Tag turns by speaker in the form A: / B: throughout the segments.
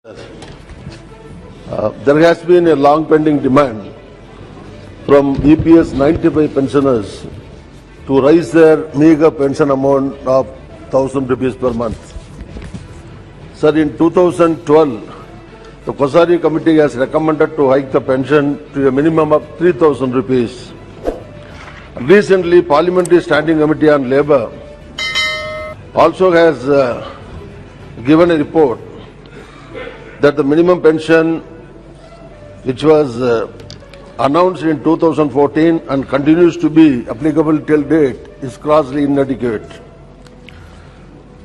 A: There has been a long pending demand from EPS 95 pensioners to raise their meager pension amount of 1,000 rupees per month. Sir, in 2012, the Kosari committee has recommended to hike the pension to a minimum of 3,000 rupees. Recently, Parliamentary Standing Committee on Labour also has given a report that the minimum pension which was announced in 2014 and continues to be applicable till date is grossly inadequate.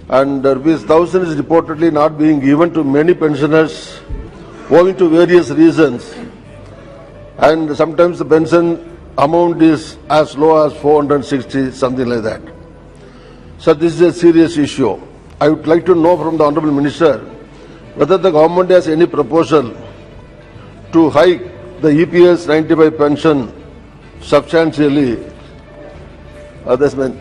A: And rupees 1,000 is reportedly not being given to many pensioners owing to various reasons, and sometimes the pension amount is as low as 460, something like that. So this is a serious issue. I would like to know from the Honourable Minister whether the government has any proposal to hike the EPS 95 pension substantially. That's my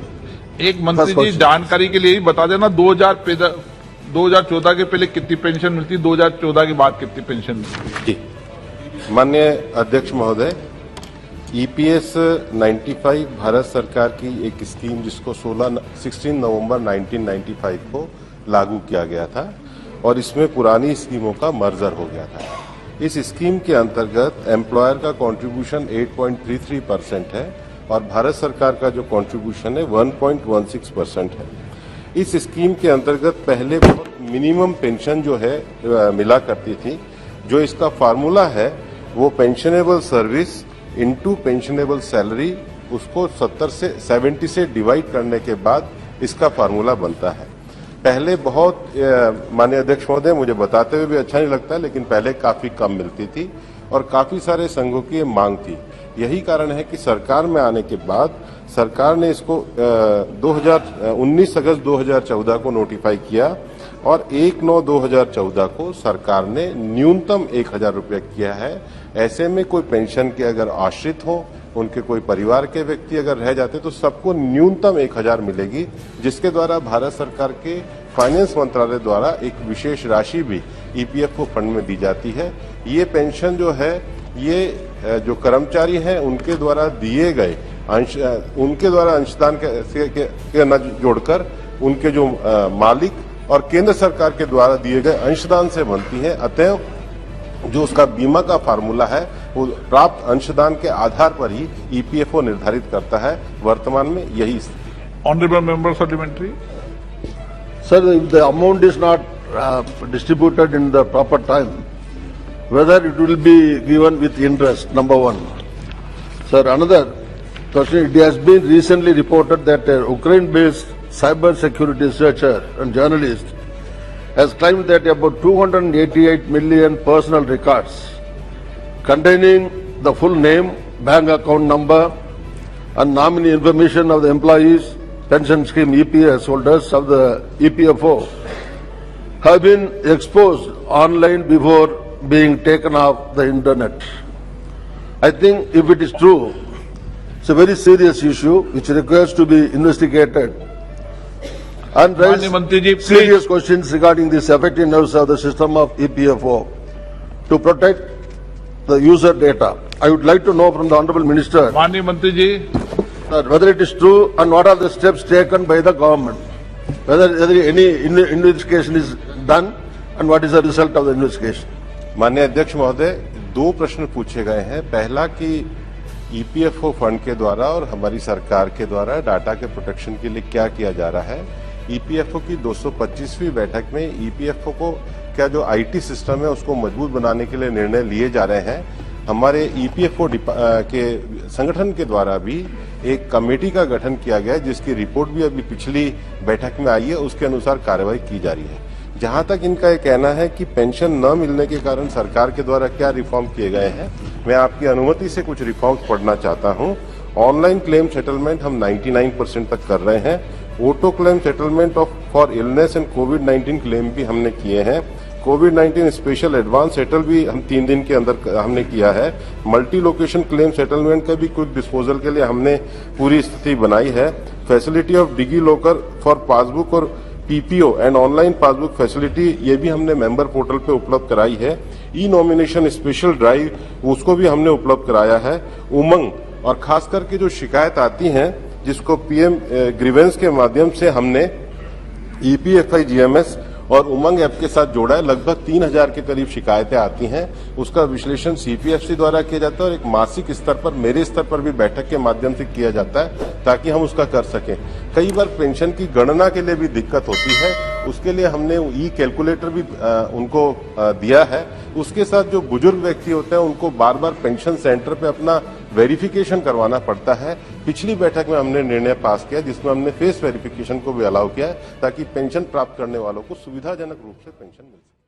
B: एक मंत्री जी जानकारी के लिए ही बता देना 2014 के पहले कितनी पेंशन मिलती, 2014 के बाद कितनी पेंशन मिलती।
C: जी, माननीय अध्यक्ष महोदय, ईपीएस 95 भारत सरकार की एक स्कीम जिसको 16 नवंबर 1995 को लागू किया गया था और इसमें पुरानी स्कीमों का मर्जर हो गया था। इस स्कीम के अंतर्गत एम्प्लॉयर का कंट्रीब्यूशन 8.33% है और भारत सरकार का जो कंट्रीब्यूशन है 1.16% है। इस स्कीम के अंतर्गत पहले बहुत मिनिमम पेंशन जो है मिला करती थी। जो इसका फार्मूला है वो pensionable service into pensionable salary, उसको 70 से डिवाइड करने के बाद इसका फार्मूला बनता है। पहले बहुत माननीय अध्यक्ष महोदय, मुझे बताते हुए भी अच्छा नहीं लगता, लेकिन पहले काफी कम मिलती थी और काफी सारे संघों की मांग थी। यही कारण है कि सरकार में आने के बाद सरकार ने इसको 19 अगस्त 2014 को नोटिफाई किया और 1/9/2014 को सरकार ने न्यूनतम 1,000 रुपये किया है। ऐसे में कोई पेंशन के अगर आश्रित हो, उनके कोई परिवार के व्यक्ति अगर रह जाते तो सबको न्यूनतम 1,000 मिलेगी, जिसके द्वारा भारत सरकार के फाइनेंस मंत्रालय द्वारा एक विशेष राशि भी ईपीएफओ फंड में दी जाती है। ये पेंशन जो है, ये जो कर्मचारी हैं उनके द्वारा दिए गए उनके द्वारा अंशदान के न जोड़कर उनके जो मालिक और केंद्र सरकार के द्वारा दिए गए अंशदान से बनती है। अतएव जो उसका बीमा का फार्मूला है वो प्राप्त अंशदान के आधार पर ही ईपीएफओ निर्धारित करता है। वर्तमान में यही स्थिति।
B: Honourable member supplementary.
A: Sir, if the amount is not distributed in the proper time, whether it will be given with interest, number one. Sir, another question, it has been recently reported that a Ukraine-based cyber security researcher and journalist has claimed that about 288 million personal records containing the full name, bank account number and nominee information of the employees, pension scheme EPS holders of the EPFO have been exposed online before being taken off the internet. I think if it is true, it's a very serious issue which requires to be investigated and raise serious questions regarding the effectiveness of the system of EPFO to protect the user data. I would like to know from the Honourable Minister whether it is true and what are the steps taken by the government, whether any investigation is done and what is the result of the investigation.
C: माननीय अध्यक्ष महोदय, दो प्रश्न पूछे गए हैं। पहला कि ईपीएफओ फंड के द्वारा और हमारी सरकार के द्वारा डाटा के प्रोटेक्शन के लिए क्या किया जा रहा है। ईपीएफओ की 225वीं बैठक में ईपीएफओ को क्या जो आईटी सिस्टम है उसको मजबूत बनाने के लिए निर्णय लिए जा रहे हैं। हमारे ईपीएफओ के संगठन के द्वारा भी एक कमेटी का गठन किया गया है, जिसकी रिपोर्ट भी अभी पिछली बैठक में आई है। उसके अनुसार कार्रवाई की जा रही है। जहां तक इनका ये कहना है कि पेंशन न मिलने के कारण सरकार के द्वारा क्या रिफॉर्म किए गए हैं, मैं आपकी अनुमति से कुछ रिफॉर्म्स पढ़ना चाहता हूं। ऑनलाइन क्लेम सेटलमेंट हम 99% तक कर रहे हैं। Auto claim settlement for illness and covid claim भी हमने किए हैं। कोविड-19 स्पेशल एडवांस सेटल भी हम 3 दिन के अंदर हमने किया है। मल्टी लोकेशन क्लेम सेटलमेंट का भी कुछ डिस्पोजल के लिए हमने पूरी स्थिति बनाई है। Facility of DigiLocker for passbook और PPO and online passbook facility ये भी हमने मेंबर पोर्टल पे उपलब्ध कराई है। ई नॉमिनेशन स्पेशल ड्राइव उसको भी हमने उपलब्ध कराया है। उमंग और खास करके जो शिकायत आती हैं जिसको पीएम ग्रीवेंस के माध्यम से हमने ईपीएफआई जीएमएस और उमंग ऐप के साथ जोड़ा है। लगभग 3000 के करीब शिकायतें आती हैं, उसका विश्लेषण सीपीएफसी द्वारा किया जाता है और एक मासिक स्तर पर मेरे स्तर पर भी बैठक के माध्यम से किया जाता है ताकि हम उसका कर सकें। कई बार पेंशन की गणना के लिए भी दिक्कत होती है, उसके लिए हमने ई कैलकुलेटर भी उनको दिया है। उसके साथ जो बुजुर्ग व्यक्ति होते हैं उनको बार बार पेंशन सेंटर पे अपना वेरिफिकेशन करवाना पड़ता है। पिछली बैठक में हमने निर्णय पास किया जिसमें हमने फेस वेरिफिकेशन को भी अलाउ किया है ताकि पेंशन प्राप्त करने वालों को सुविधाजनक रूप से पेंशन मिल सके।